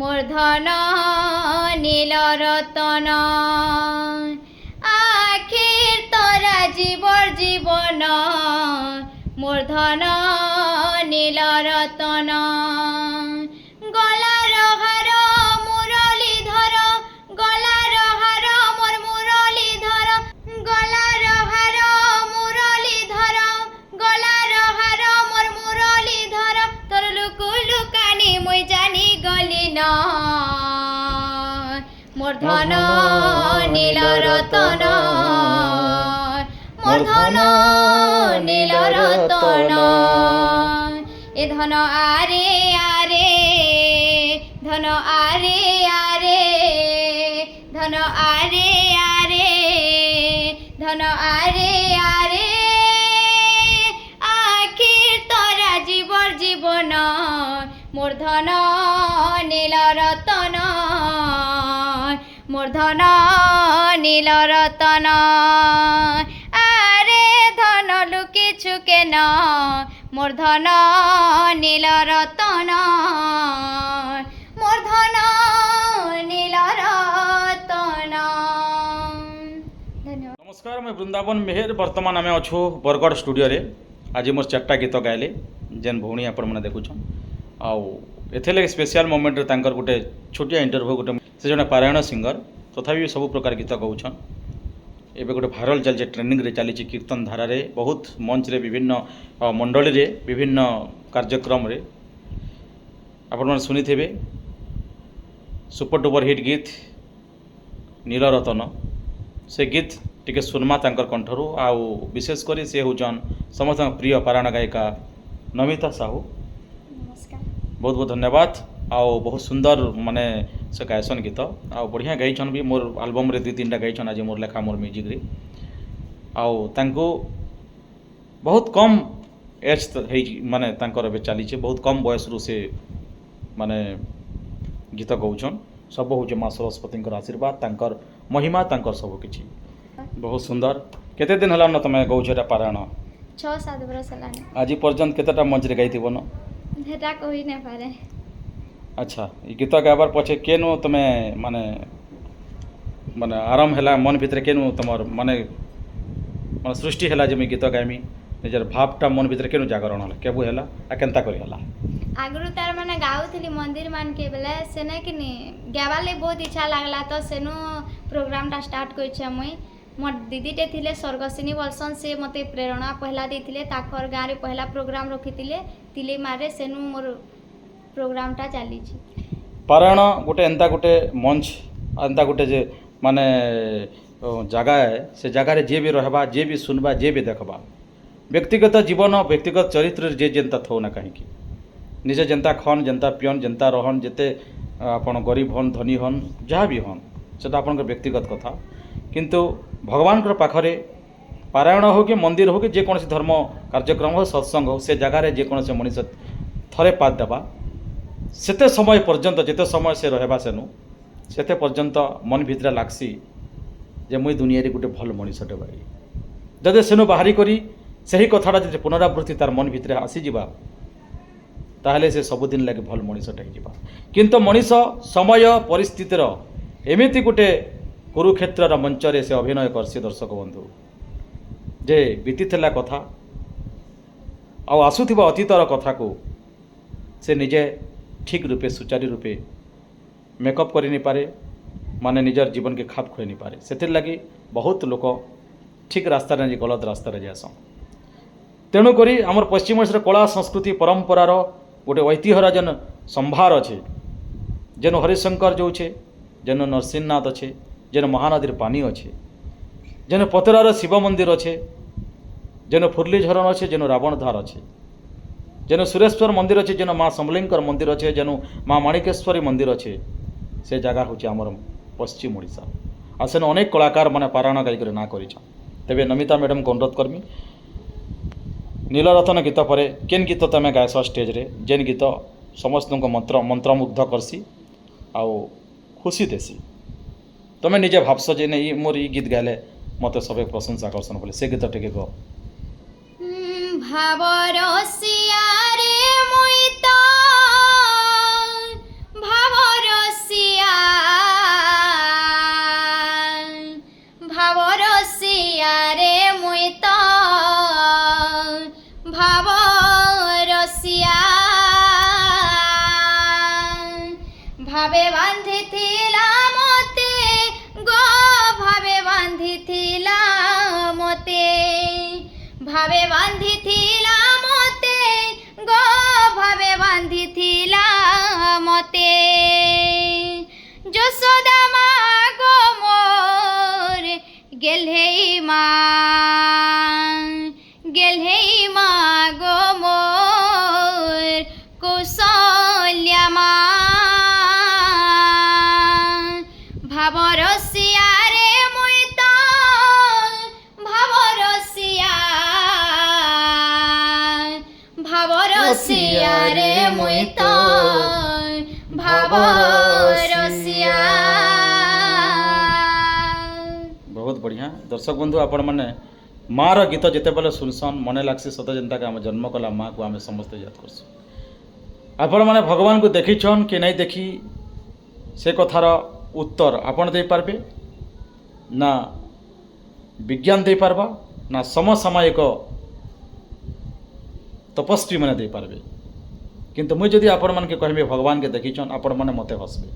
মোর ধন নীল রতন আখির তোরা জীবর জীবন মোর ধন নীল রতন গলার হার মুরলী ধর গলার হার মোর মুরলী ধর গলার হার মুরলী ধর গলার হার মোর মুরলী ধর তোর লুকু লুকানি মুই জানি গলি ন মোর ধন নীল রতন মোর ধন নীল রতন এ ধন আরে আরে ধন আরে আরে ধন আরে আরে ধন আরে আরে আখির তোরা জীবর জীবন মোর ধন নীল রতন মোর ধন নীল রতন আরে ধন লুকিছু কেন মোর ধন নীল রতন মোর ধন নীল রতন। ধন্যবাদ। नमस्कार मैं वृंदावन मेहर बर्तमान आम अच्छु बरगढ़ स्टूडियो रे आज मोर 4टा गीत गाइले जेन भौणी आपण मैंने देखुछन आउ एथे स्पेशल मोमेंट रे तांकर गोटे छोटिया इंटरव्यू गोटे से जने पारायण सिंगर तथापि सब प्रकार गीत गाउछन एबे गोटे भाइराल चलছে ट्रेनिंग रे चली कीर्तन धारा रे बहुत मंच रे विभिन्न मंडली रे विभिन्न कार्यक्रम रे आपण मन सुनी थेबे सुपर डुपर हिट गीत नील रतन से गीत टिके सुनमा तांकर कंठरू आउ विशेष करी से होचन समस्त प्रिय पारायण गायिका नमिता साहू नमस्कार। बहुत बहुत धन्यवाद आउ बहुत सुंदर माने से गायसन गीत आउ बढ़िया गाइछन भी मोर एल्बम रे 2-3टा गाइछन आज मोर लेखा मोर म्यूजिक रे आउ तांको बहुत कम एज है माने तांकर बे चली बहुत कम बयस रु से माने गीत गाउछन सब हूँ माँ सरस्वती आशीर्वाद तांकर महिमा तांकर सब किछि बहुत सुंदर केते दिन हला न तमे गौछटा पारायण 6-7 बरस हेलानी आज पर्यंत केतेटा मंच रे गाइथिबो न हेटा कहि नै पारे। अच्छा ई गीत गाबार पछे केनु तमे माने माने आराम हला मन भितर केनु तमर माने माने सृष्टि हला जे मैं गीत गाइमी निजर भावटा मन भितर केनु जागरण हला केबु हला आ केनता करि हला आगु तार माने गाउथली मंदिर मान के बेले सेने कि नी गावाले बहुत इच्छा लागला तो सेनु प्रोग्रामटा स्टार्ट कइछे मुई मोर दीदीटे थिले स्वर्गसिनी बलसन से मते प्रेरणा पहला देथिले ताकर गाँ रे पहला प्रोग्राम रखिथिले तिले मारे सेनु मोर प्रोग्रामटा चली छी पारायण गोटे एंता गोटे मंच एंता गोटे जे माने जगह है से जगह रे जे भी रहबा जे भी सुनबा जे भी देखबा व्यक्तिगत जीवन व्यक्तिगत चरित्र जे जेंता थौ ना कहीं की निजे जनता खन जनता पियन जनता रहन जेते आपण गरीब हन धनी हन जहाँ भी हन सेटा आपन व्यक्तिगत कथा किंतु भगवान पाखरे पारायण हो कि मंदिर हो कि जेकोसी धर्म कार्यक्रम हो सत्संग हो से जगार जेकोसी मनीष थरे पाद देवा सेते समय पर्यंत जेते समय से रहबा सेनु सेते पर्यंत मन भितर लागसी जे मुई दुनिया रे गोटे भल मनीषटे भाई जदि सेनु बाहरी करी सही कथाटा जदि पुनरावृत्ति तार मन भितर आसी जिबा ताहले से सबुदिन लगे भल मनीषटे होइबा किंतु मनीष समय परिस्थितिर एमिति गोटे कुरुक्षेत्र मंचरे से अभिनय करसी दर्शक बंधु जे बीतीला कथा आसुथिबा अतीतर कथा को से निजे ठीक रूपे सुचारू रूपे मेकअप करि नहीं पारे माने निजर जीवन के खाप खुए नहीं पारे से लगी बहुत लोक ठीक रास्ता नहीं गलत रास्ता जास तेणुक आमर पश्चिम ओडिशा कला संस्कृति परंपरार गोटे ऐतिह्यर जेन संभार अच्छे जेन हरिशंकर जो छे जेन नरसिंहनाथ अच्छे जेन महानदीर पानी अच्छे जेन पतरार शिव मंदिर अच्छे जेन फुरली झरण अच्छे जेन रावणधार अच्छे जेन सुरेश्वर मंदिर अच्छे जेन माँ समलेंकर मंदिर अच्छे जेन माँ माणिकेश्वरी मंदिर अच्छे से जगह हूँ आमर पश्चिम ओडिशा आ सेन अनेक कलाकार मैंने पारायण गायिक ना कर तेरे नमिता मैडम को अनुरोध करमी नीलरतन गीत पर केन गीत तमें गायस स्टेज रे जेन गीत समस्त को मंत्रमुग्ध करसी आउ खुशी देसी तुम्हें निजे भावस जे नहीं मोर ई गीत गाले मत सब प्रशंसा करसन बोले से गीत टिके गो भावरसिया रे मुई तो भावर भाव रसिया भावे बांधिथिला मोते गो भावे बांधिथिला मोते भावे बांधिथिला मोते गो भावे बांधिथिला मोते যশোদা মা গো মোর গেলহেই মা গো মোর কৌশল্যা মা ভাবরসিয়া রে মুই তো ভাবরসিয়া রে মুই তো ভাবরসিয়া। बहुत बढ़िया दर्शक बंधु आपण मैंने माँ रो गीत जिते बेले सुनसन मने लागसी सत जेनता के आम जन्म कला माँ को आम समस्त याद करसु। आपण मैंने भगवान को देखीछन कि नहीं देखी से कथार उत्तर आपण दे पारबे ना विज्ञान दे पारबा ना समसामयिक तपस्वी मैंने दे पारबे किंतु मुझे जदि आपण मान के कहबे भगवान के देखीछन आपण मैंने मते हसबे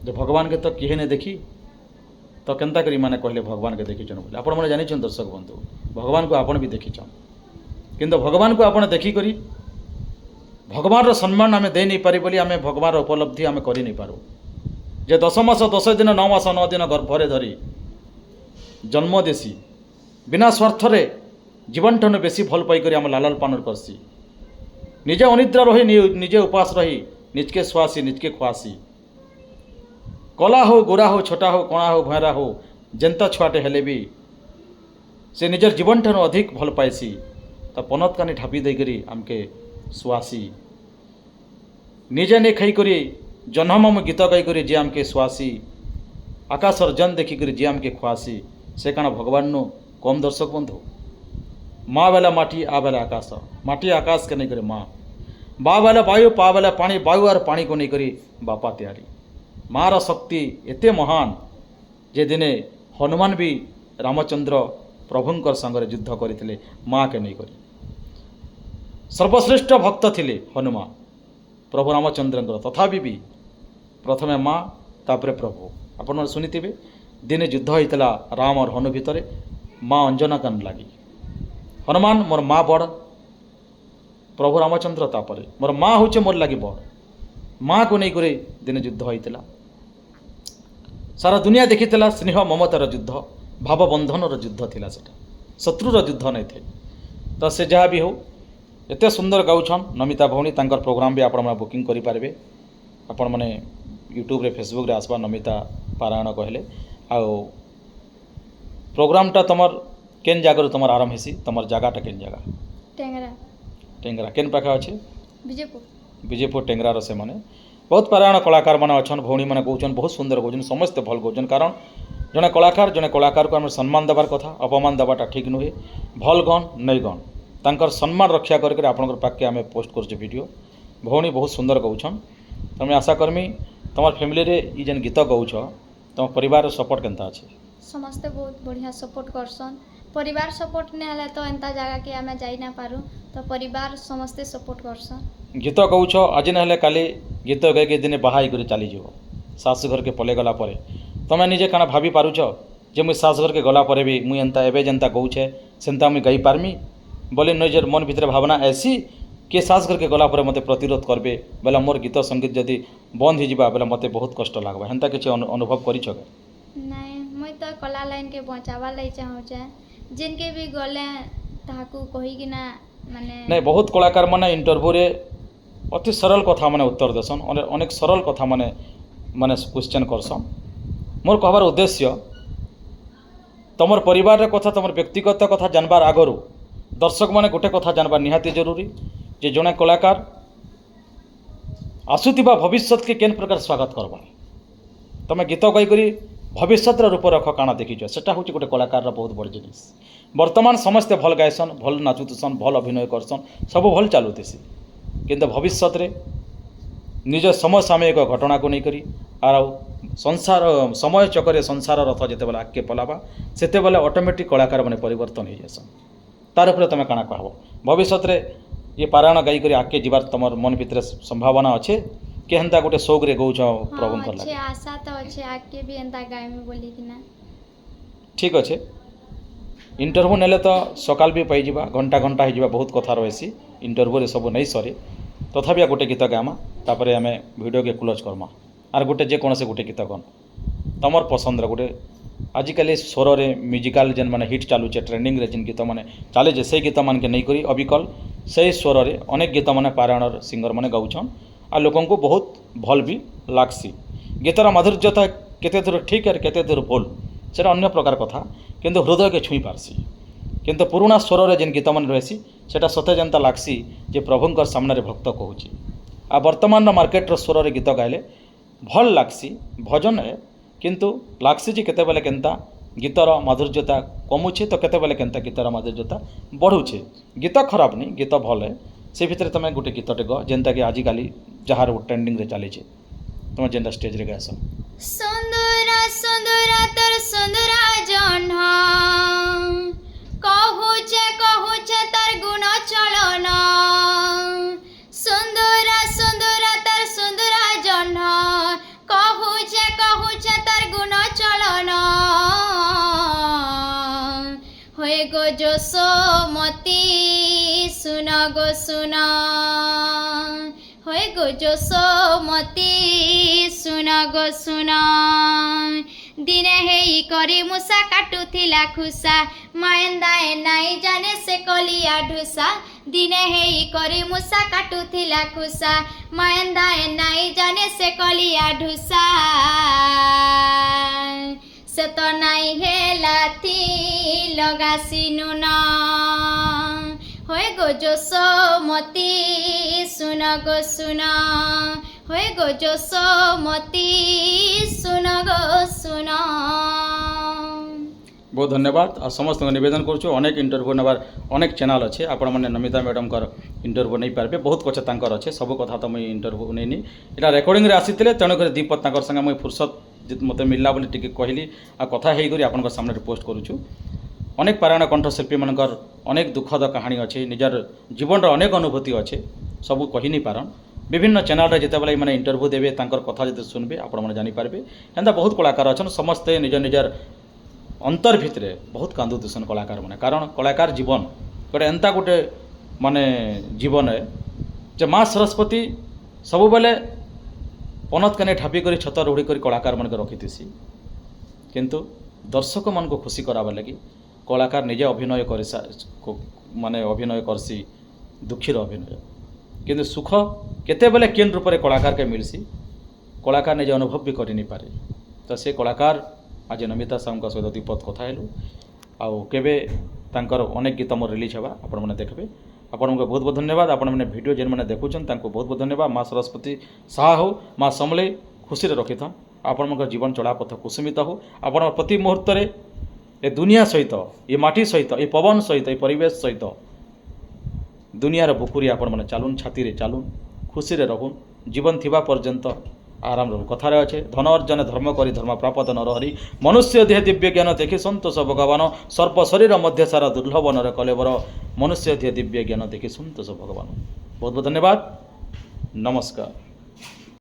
जो भगवान के तो किहे ने देखी तो केनता करी माने कहले भगवान के देखीछन बोले आपण मैंने जानिछन दर्शक बंधु भगवान को आपण भी देखीछन किंतु भगवान को आपण देखी करी भगवान रो सम्मान आमे दे नहीं पारि बोली आमे भगवान रो उपलब्धि आमे करि नहीं पारू जे 10 मास 10 दिन 9 मास 9 दिन गर्भरे धरी जन्म देसी बिना स्वार्थ रे जीवन ठन बेसी भल पाई करी आम लालन पालन करसी निजे अनिद्रा रही निजे उपास रही निजके सुआसी निजके खुआसी कला हो गोरा हो छोटा हो कणा हो भैरा हो जेंता छुआटे हेले भी से निजर जीवन ठन अधिक भल पाइसी तो पनत कानी ढापी देकरी आमके सुआसी निजे ने खाई करी जन्म गीत गाई करी जे आमके सुआसी आकाशर जन देखी करी जे आमके खुआसी से काना भगवान नो कम दर्शक बंधु माँ बेला माटी आ बेला आकाश माटी आकाश के नहीं करे माँ बा बेला वायु पा बेला पानी वायु और पानी को नहीं करी बापा तैयारी माँ रा शक्ति एते महान जे दिने हनुमान भी रामचंद्र प्रभुंकर संगे युद्ध करते माँ के नहीं करी सर्वश्रेष्ठ भक्त थिले हनुमान प्रभु रामचंद्र तथापि भी प्रथमे माँ तापरे प्रभु आपण शुनिथे दिने युद्ध होता राम और हनु भितर माँ अंजना कान लगी हनुमान मोर माँ बड़ प्रभु रामचंद्र तापरे मोर माँ हूँ मोर लगी बड़ माँ को नहीं करे दिन युद्ध होता सारा दुनिया देखी स्नेह ममतार युद्ध भावबंधन युद्ध थिला सेटा शत्रुर युद्ध नहीं थे तो से जहाँ भी हो एते सुंदर गाउछन नमिता भौणी तांकर प्रोग्राम भी आपण बुकिंग करि पारबे आपण माने यूट्यूब रे फेसबुक रे आसबा नमिता पारायण कहले आ प्रोग्रामटा तमर केन जगह तुम आरंभ हेसी तुम जगहटा केन जगह टेंगरा केन पाखे अच्छे विजयपुर टेंगरार से माने बहुत पारायण कलाकार मैंने अच्छन भौणी मैंने कौन बहुत सुंदर कौन समस्ते भल कौन कारण जड़े कलाकार को आम सम्मान देवार कथा अपमान देवाटा ठीक नुहे भल गन नहीं गन तांकर सम्मान रक्षा करके आपंकर पाखे आम पोस्ट कर वीडियो भौणी बहुत सुंदर कौन तुम्हें आशा करमी तुम फैमिली रे ई जेन गीत गाउछ तुम परिवार सपोर्ट केनता अच्छे समस्ते बहुत बढ़िया सपोर्ट करसन परिवार सपोर्ट नहीं हले तो एंता जगह के आमे जाई ना पारू तो परिवार समस्ते सपोर्ट करसन गीत गाउछ आज ना काली गीत गाई दिने बाहा कर चली जाव शाशु घर के पले गला तुम्हें निजे काना भाभी पारुछ जे मुई शाशु घर के गला पर भी मुई एंता एबे जेंता गाउछे सेंता मुई गाई पारमी बोले निजर मन भितर भावना ऐसी किए शाशु घर के गला पर मते प्रतिरोध करबे बेला मोर गीत संगीत जदि बंद हो जावा बेला मते बहुत कष्ट लागबा हेंता किछि अनुभव करिछ के नहीं मुई तो कला लाइन के बचावा लई चाहू छे जिनके भी गले ताकू कही कि ना माने नहीं बहुत कलाकार माने इंटरव्यू रे अति सरल कथा माने उत्तर देसन अनेक सरल कथा माने माने क्वेश्चन करसन मोर कहबार उद्देश्य तमर परिवार रे कथा तमर व्यक्तिगत कथा जानबार आगरु दर्शक माने गोटे कथा जानबार निहाती जरूरी जे जने कलाकार आसुतिबा भविष्य के केन प्रकार स्वागत करबा तमे गीत गाई करी भविष्य रूप रख काना देखीच सेटा हूँ गोटे कलाकार बहुत बड़ जिनिस वर्तमान समस्ते भल गायसन भल नाचुतसन भल अभिनय करसन सब भल चलुतेसी किंतु भविष्य रे निज समसामयिक घटना को नहीं करी आर संसार समय चक्कर संसार रथ जिते बेले आगे पलाबा सेते बेले ऑटोमेटिक कलाकार माने परिवर्तन हो जासन तार उपरे तुम काଣା कहब भविष्य रे ये पारायण गाई करी आगे जीवार तुम मन भितर संभावना अच्छे कि हेन्ता गोटे शौक रे गौछ प्रभु हाँ, कर अच्छे आशा तो अच्छे आगे भी एंता गायमी बोली कि ना ठीक अच्छे इंटरव्यू नेले तो सकाल भी पाई जिबा घंटा घंटा हो बहुत कथा रही इंटरव्यू रे सब नहीं सरे तथापि गोटे गीत गामा तापर आम वीडियो के क्लोज करमा आर गोटे जेकोसी गोटे गीत गन तमर पसंद गोटे आजिकल स्वर रे म्यूजिकल जेन माने हिट चलुचे ट्रेंडिंग रे जिन गीत माने चले से गीत मान के नहीं करी अबिकल से स्वर रे अनेक गीत माने पारायण सिंगर माने गाउछन आ लोकन को बहुत भल भी लागसी गीतर माधुर्यता केते दूर ठीक है केते दूर भूल से अन्य प्रकार कथा किंतु हृदय के छुई पारसी किंतु पुराना स्वर रे जेन गीत मान रहसी सेटा सते जनता लागसी जे प्रभुंकर सामने रे भक्त कहूची आ वर्तमान मार्केट रो स्वर रे गीत गाइले भल लागसी भजन है किंतु लागसी जे केते बेले केनता गीतर माधुर्यता कमुचे तो केते बेले केनता गीतर माधुर्यता बढ़ुचे गीत खराब नहीं गीत भल है से भितर तुम गोटे गीतटे ग जेनता कि आजिकल जहाँ ट्रेंडिंग रे चली तुम जेनता स्टेज रे गास सुंदरा सुंदरा तर सुंदरा जन्हा कहुचे तर गुण चलन सुंदरा सुंदरा तर सुंदरा जन्हा कहुचे तर गुण चलन होय गो जोसोमती सुन गो सुन होय गो जोसोमती सुन गो सुन दिने हेई करी मुसा काटुथिला खुसा मायंदाए नाई जाने से कलिया ढुसा दिने हेई करी मुसा काटुथिला खुसा मायंदाए नाई जाने से कलिया ढुसा से तो नाई हेलाथी लगासिनु न होय गो जोसोमती सुन गो सुन होय गो जोसोमती सुन गो सुन बहुत धन्यवाद आ समस्त निवेदन करुछु अनेक इंटरव्यू नेबार अनेक चैनल अच्छे आपण मैंने नमिता मैडम कर इंटरव्यू नहीं पारे बहुत कथा तांकर अच्छे सब कथा तो मुझे इंटरव्यू नहीं इटा रेकर्डिंग रे आसीथिले तेणुकर दीपक तांकर संगे मुझे फुर्सत मते मिलला बोली टिके कहली आ कथा हेई करी आपन सामने पोस्ट करुछु अनेक पारायण कंठशिल्पी मानकर अनेक दुखद कहानी अच्छे निजर जीवन अनेक अनुभूति अच्छे सब कही नहीं पारन विभिन्न चैनल रे जितेबाला मैंने इंटरव्यू देवे तांकर कथा जब सुनबे आपण मैंने जानीपारे एंता बहुत कलाकार अच्छन समस्ते निज निजर अंतर भितरे बहुत कांदु दूषण कलाकार मैंने कारण कलाकार जीवन गोटे एंता गोटे माने जीवन है जे माँ सरस्वती सब बेले पनत काने ठापी कर छत रूढ़ी कर कलाकार मन रखीसी किंतु दर्शक मन को खुशी करावा लगी कलाकार निजे अभिनय कर माने अभिनय करसी दुखीर अभिनय किंतु सुख केते बेले केन रूप में कलाकार के मिलसी कलाकार निजे अनुभव भी कर नहीं पारे तो से कलाकार आज नमिता साहू सहित दीपक कथा हेलु आउ केबे तांकर अनेक गीत मोर रिलीज हेबा आपण माने देखबे आपण को बहुत बहुत धन्यवाद आपण माने वीडियो जेन माने देखुछन तांको बहुत बहुत धन्यवाद माँ सरस्वती साहा हो माँ समले खुशी रे रखिथ आपण जीवन चलापथ कुसुमित हो आपण प्रति मुहूर्त रे ए दुनिया सहित ये माटी सहित ये पवन सहित ये परिवेश सहित दुनियार बुकुरी आपण माने चालुन छाती रे चालुन खुशी रे रहून जीवन थिबा पर्यंत आराम रहू कथार अच्छे धन अर्जन धर्म करी धर्म प्राप्त नर हरि मनुष्य देह दिव्य ज्ञान देखि सन्तोष भगवान सर्प शरीर मध्य सारा दुर्लभ नर कलेवर मनुष्य देह दिव्य ज्ञान देखि सन्तोष भगवान बहुत बहुत धन्यवाद नमस्कार।